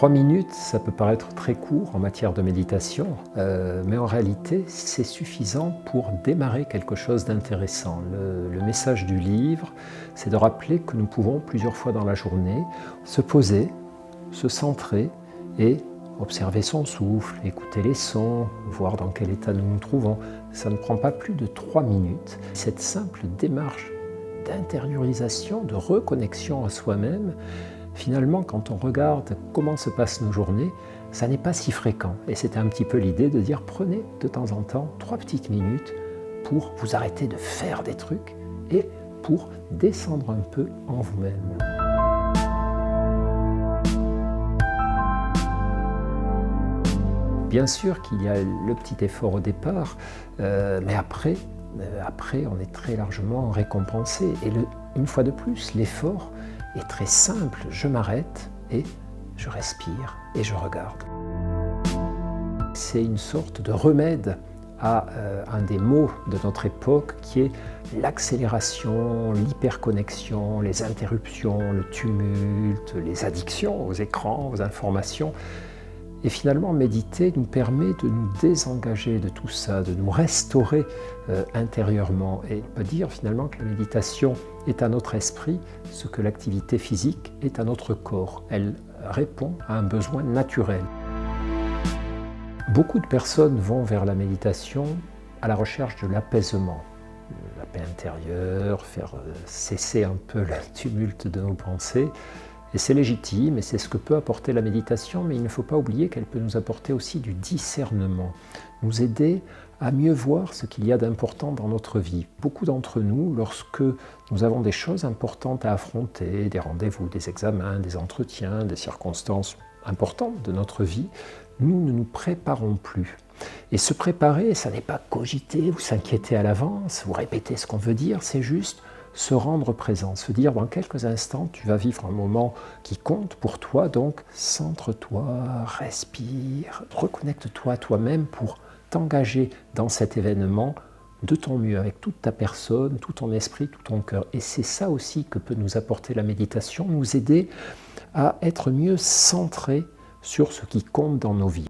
3 minutes, ça peut paraître très court en matière de méditation, mais en réalité, c'est suffisant pour démarrer quelque chose d'intéressant. Le message du livre, c'est de rappeler que nous pouvons, plusieurs fois dans la journée, se poser, se centrer et observer son souffle, écouter les sons, voir dans quel état nous nous trouvons. Ça ne prend pas plus de 3 minutes. Cette simple démarche d'intériorisation, de reconnexion à soi-même, finalement, quand on regarde comment se passent nos journées, ça n'est pas si fréquent. Et c'était un petit peu l'idée de dire, prenez de temps en temps 3 petites minutes pour vous arrêter de faire des trucs et pour descendre un peu en vous-même. Bien sûr qu'il y a le petit effort au départ, mais après, on est très largement récompensé. Et une fois de plus, l'effort est très simple. Je m'arrête et je respire et je regarde. C'est une sorte de remède à un des maux de notre époque qui est l'accélération, l'hyperconnexion, les interruptions, le tumulte, les addictions aux écrans, aux informations. Et finalement, méditer nous permet de nous désengager de tout ça, de nous restaurer intérieurement. Et on peut dire finalement que la méditation est à notre esprit ce que l'activité physique est à notre corps. Elle répond à un besoin naturel. Beaucoup de personnes vont vers la méditation à la recherche de l'apaisement, la paix intérieure, faire cesser un peu le tumulte de nos pensées. Et c'est légitime et c'est ce que peut apporter la méditation, mais il ne faut pas oublier qu'elle peut nous apporter aussi du discernement, nous aider à mieux voir ce qu'il y a d'important dans notre vie. Beaucoup d'entre nous, lorsque nous avons des choses importantes à affronter, des rendez-vous, des examens, des entretiens, des circonstances importantes de notre vie, nous ne nous préparons plus. Et se préparer, ça n'est pas cogiter ou s'inquiéter à l'avance, ou répéter ce qu'on veut dire, c'est juste se rendre présent, se dire dans quelques instants tu vas vivre un moment qui compte pour toi, donc centre-toi, respire, reconnecte-toi à toi-même pour t'engager dans cet événement de ton mieux, avec toute ta personne, tout ton esprit, tout ton cœur. Et c'est ça aussi que peut nous apporter la méditation, nous aider à être mieux centrés sur ce qui compte dans nos vies.